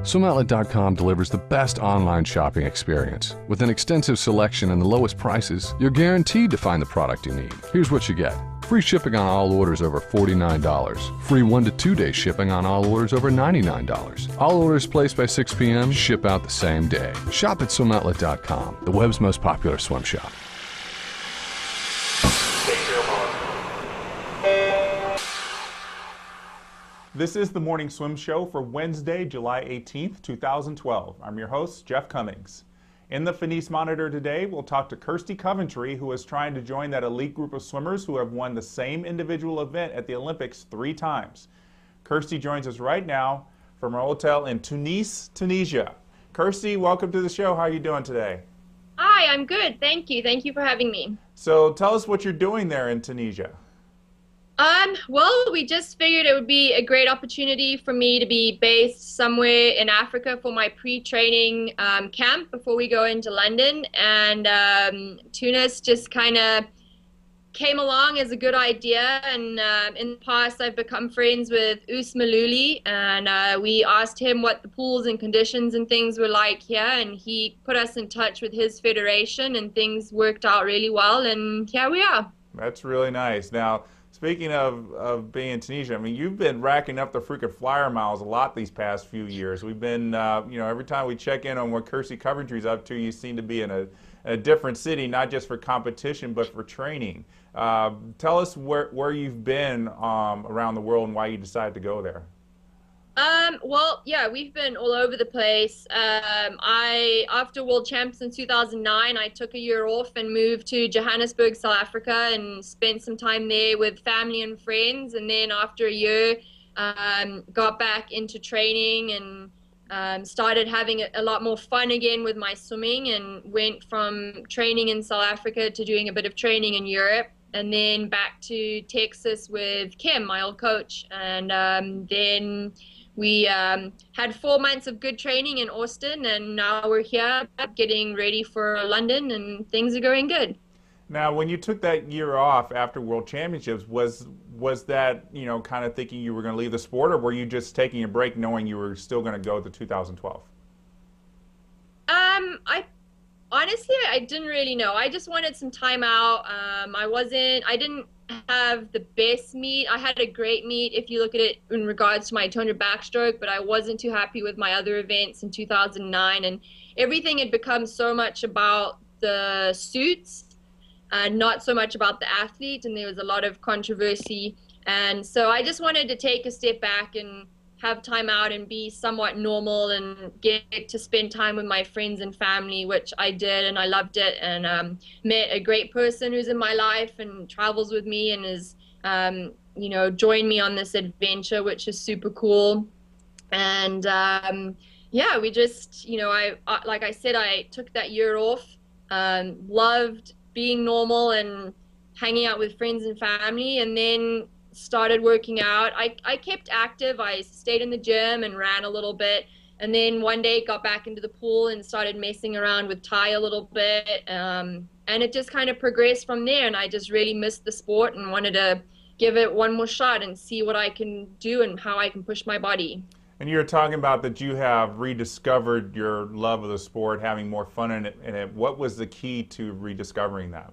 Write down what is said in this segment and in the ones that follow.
SwimOutlet.com delivers the best online shopping experience. With an extensive selection and the lowest prices, you're guaranteed to find the product you need. Here's what you get. Free shipping on all orders over $49. Free 1 to 2 day shipping on all orders over $99. All orders placed by 6 p.m. ship out the same day. Shop at SwimOutlet.com, the web's most popular swim shop. This is the Morning Swim Show for Wednesday, July 18th, 2012. I'm your host, Jeff Cummings. In the Finis Monitor today, we'll talk to KIRSTY Coventry, who is trying to join that elite group of swimmers who have won the same individual event at the Olympics 3 times. KIRSTY joins us right now from our hotel in Tunis, Tunisia. KIRSTY, welcome to the show. How are you doing today? Hi, I'm good. Thank you. Thank you for having me. So tell us what you're doing there in Tunisia. Well, we just figured it would be a great opportunity for me to be based somewhere in Africa for my pre-training camp before we go into London. And Tunis just kind of came along as a good idea. And in the past, I've become friends with Ous Malouli, and we asked him what the pools and conditions and things were like here. And he put us in touch with his federation, and things worked out really well. And here we are. That's really nice. Now, speaking of being in Tunisia, I mean, you've been racking up the freaking flyer miles a lot these past few years. We've been, every time we check in on what KIRSTY Coventry's up to, you seem to be in a different city, not just for competition, but for training. Tell us where you've been around the world and why you decided to go there. Well, yeah, we've been all over the place. After World Champs in 2009, I took a year off and moved to Johannesburg, South Africa, and spent some time there with family and friends. And then after a year, got back into training and started having a lot more fun again with my swimming, and went from training in South Africa to doing a bit of training in Europe, and then back to Texas with Kim, my old coach. And then we had 4 months of good training in Austin, and now we're here getting ready for London, and things are going good. Now, when you took that year off after World Championships, was that, kind of thinking you were going to leave the sport, or were you just taking a break knowing you were still going to go to 2012? Honestly, I didn't really know. I just wanted some time out. I didn't have the best meet. I had a great meet if you look at it in regards to my 200 backstroke, but I wasn't too happy with my other events in 2009, and everything had become so much about the suits and not so much about the athlete, and there was a lot of controversy. And so I just wanted to take a step back and have time out and be somewhat normal and get to spend time with my friends and family, which I did, and I loved it, and met a great person who's in my life and travels with me and is, joined me on this adventure, which is super cool. And yeah, we just, like I said, I took that year off, loved being normal and hanging out with friends and family, and then started working out. I kept active. I stayed in the gym and ran a little bit, and then one day got back into the pool and started messing around with Thai a little bit, and it just kind of progressed from there. And I just really missed the sport and wanted to give it one more shot and see what I can do and how I can push my body. And you're talking about that you have rediscovered your love of the sport, having more fun in it. What was the key to rediscovering that?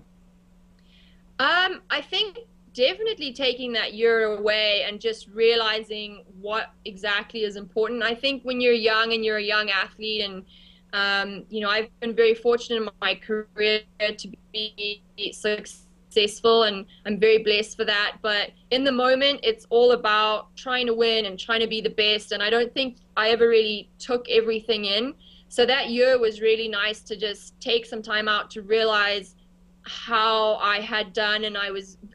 I think definitely taking that year away and just realizing what exactly is important. I think when you're young and you're a young athlete, and I've been very fortunate in my career to be successful, and I'm very blessed for that. But in the moment, it's all about trying to win and trying to be the best, and I don't think I ever really took everything in. So that year was really nice to just take some time out to realize how I had done, and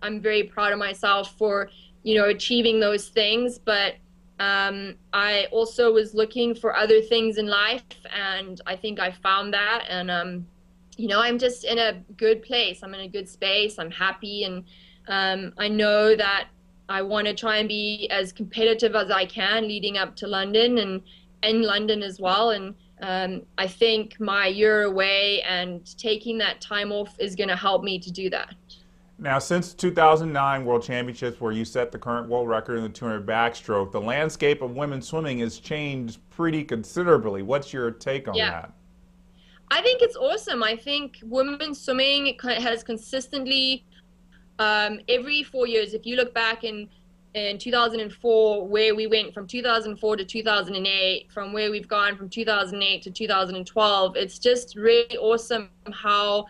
I'm very proud of myself for achieving those things. But I also was looking for other things in life, and I think I found that. And I'm just in a good place. I'm in a good space. I'm happy, and I know that I want to try and be as competitive as I can leading up to London and in London as well. And I think my year away and taking that time off is going to help me to do that. Now, since 2009 World Championships, where you set the current world record in the 200 backstroke, the landscape of women's swimming has changed pretty considerably. What's your take on Yeah. that? I think it's awesome. I think women's swimming has consistently, every 4 years, if you look back in 2004, where we went from 2004 to 2008, from where we've gone from 2008 to 2012, it's just really awesome how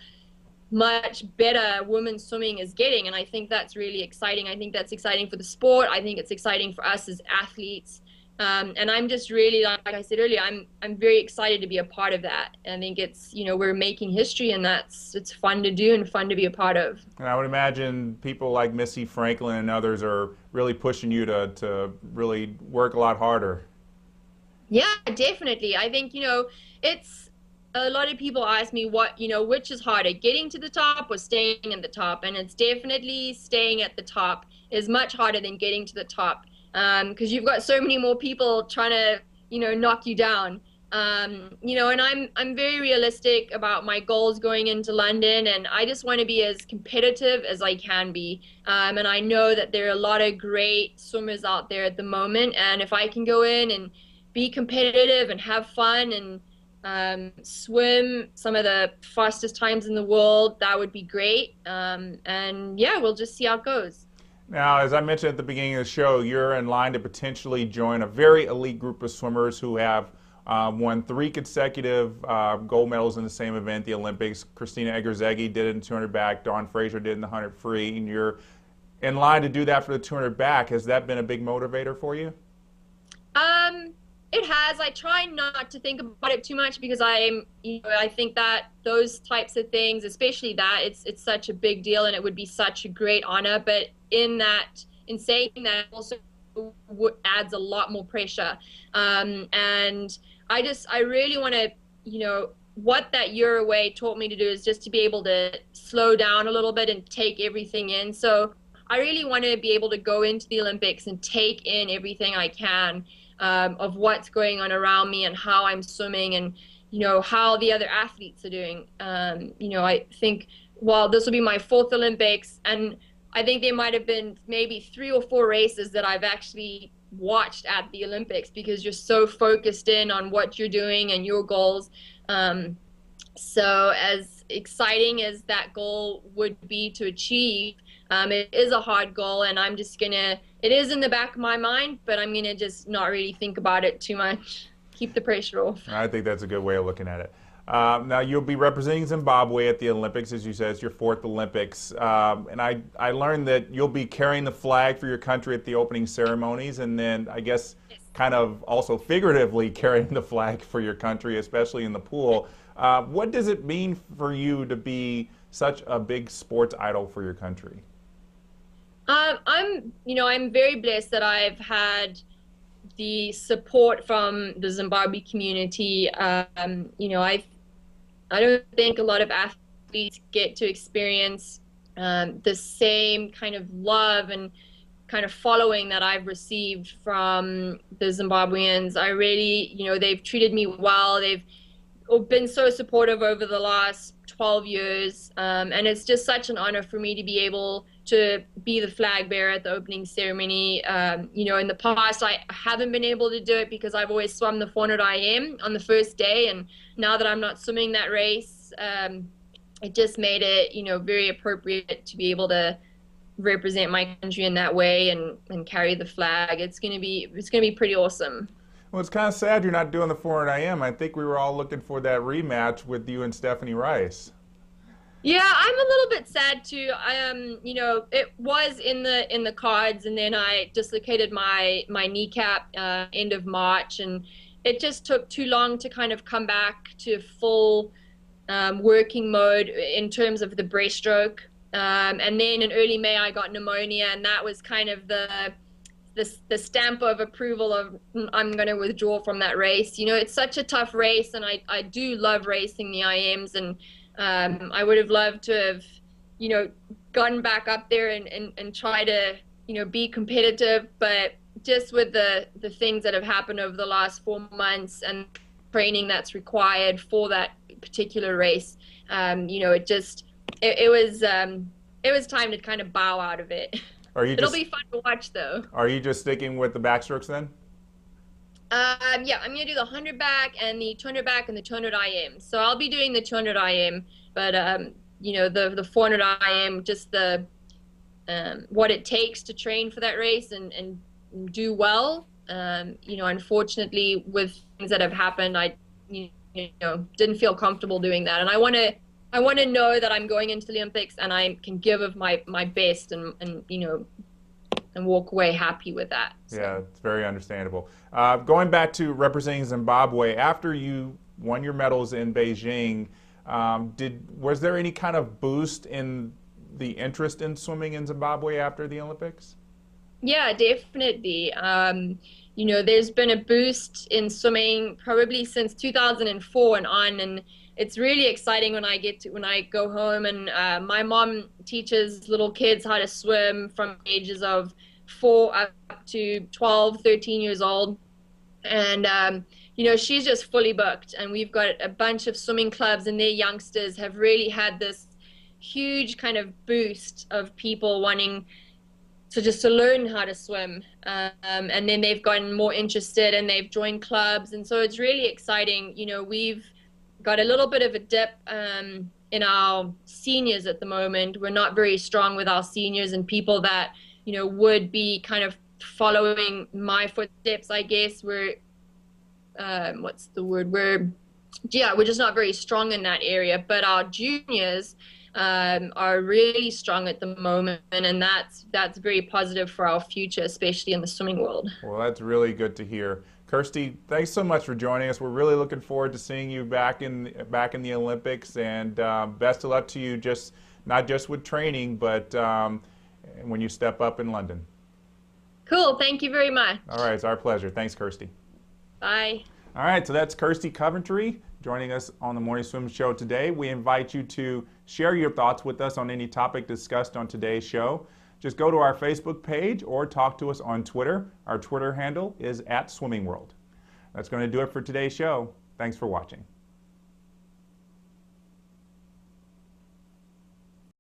much better women's swimming is getting. And I think that's really exciting. I think that's exciting for the sport. I think it's exciting for us as athletes. And I'm just really, like I said earlier, I'm very excited to be a part of that. I think it's, we're making history, and it's fun to do and fun to be a part of. And I would imagine people like Missy Franklin and others are really pushing you to really work a lot harder. Yeah, definitely. I think, it's a lot of people ask me which is harder, getting to the top or staying at the top? And it's definitely staying at the top is much harder than getting to the top. Because you've got so many more people trying to, knock you down. And I'm very realistic about my goals going into London, and I just want to be as competitive as I can be. And I know that there are a lot of great swimmers out there at the moment, and if I can go in and be competitive and have fun and swim some of the fastest times in the world, that would be great. And yeah, we'll just see how it goes. Now, as I mentioned at the beginning of the show, you're in line to potentially join a very elite group of swimmers who have won 3 consecutive gold medals in the same event, the Olympics. Christina Egerzegi did it in 200 back, Dawn Fraser did in the 100 free, and you're in line to do that for the 200 back. Has that been a big motivator for you? It has. I try not to think about it too much because I think that those types of things, especially that, it's such a big deal and it would be such a great honor. But in saying that, also adds a lot more pressure. And I really want to, what that year away taught me to do is just to be able to slow down a little bit and take everything in. So I really want to be able to go into the Olympics and take in everything I can. Of what's going on around me and how I'm swimming and, how the other athletes are doing. I think, well, this will be my 4th Olympics, and I think there might have been maybe 3 or 4 races that I've actually watched at the Olympics because you're so focused in on what you're doing and your goals. So as exciting as that goal would be to achieve, it is a hard goal, and it is in the back of my mind, but I'm going to just not really think about it too much. Keep the pressure off. I think that's a good way of looking at it. Now, you'll be representing Zimbabwe at the Olympics, as you said. It's your 4th Olympics. And I learned that you'll be carrying the flag for your country at the opening ceremonies, and then I guess kind of also figuratively carrying the flag for your country, especially in the pool. What does it mean for you to be such a big sports idol for your country? I'm very blessed that I've had the support from the Zimbabwe community. I don't think a lot of athletes get to experience the same kind of love and kind of following that I've received from the Zimbabweans. I really, they've treated me well. They've been so supportive over the last 12 years. And it's just such an honor for me to be able to be the flag bearer at the opening ceremony. In the past, I haven't been able to do it because I've always swum the 400 IM on the first day. And now that I'm not swimming that race, it just made it, very appropriate to be able to represent my country in that way and carry the flag. It's gonna be pretty awesome. Well, it's kind of sad you're not doing the 400 IM. I think we were all looking for that rematch with you and Stephanie Rice. Yeah, I'm a little bit sad too. It was in the cards, and then I dislocated my kneecap end of March, and it just took too long to kind of come back to full working mode in terms of the breaststroke. And then in early May, I got pneumonia, and that was kind of the stamp of approval of I'm going to withdraw from that race. It's such a tough race, and I do love racing the IMs, and I would have loved to have, gotten back up there and try to, be competitive. But just with the things that have happened over the last 4 months and training that's required for that particular race, it was it was time to kind of bow out of it. Are you It'll just be fun to watch though. are you just sticking with the backstrokes then? Yeah, I'm gonna do the 100 back and the 200 back and the 200 IM. So I'll be doing the 200 IM, but the 400 IM, just the what it takes to train for that race and do well. Unfortunately, with things that have happened, I didn't feel comfortable doing that, and I want to know that I'm going into the Olympics and I can give of my best and walk away happy with that. So. Yeah, it's very understandable. Going back to representing Zimbabwe, after you won your medals in Beijing, was there any kind of boost in the interest in swimming in Zimbabwe after the Olympics? Yeah, definitely. There's been a boost in swimming probably since 2004 and on, and it's really exciting when I go home and my mom teaches little kids how to swim from ages of 4 up to 12, 13 years old. And, she's just fully booked. And we've got a bunch of swimming clubs, and their youngsters have really had this huge kind of boost of people wanting to learn how to swim. And then they've gotten more interested and they've joined clubs. And so it's really exciting. We've got a little bit of a dip in our seniors at the moment. We're not very strong with our seniors and people that, would be kind of following my footsteps, I guess. We're we're just not very strong in that area. But our juniors are really strong at the moment, and that's very positive for our future, especially in the swimming world. Well, that's really good to hear. Kirsty, thanks so much for joining us. We're really looking forward to seeing you back in the Olympics, and best of luck to you, not just with training, but when you step up in London. Cool. Thank you very much. All right, it's our pleasure. Thanks, Kirsty. Bye. All right, so that's Kirsty Coventry joining us on the Morning Swim Show today. We invite you to share your thoughts with us on any topic discussed on today's show. Just go to our Facebook page or talk to us on Twitter. Our Twitter handle is @SwimmingWorld. That's going to do it for today's show. Thanks for watching.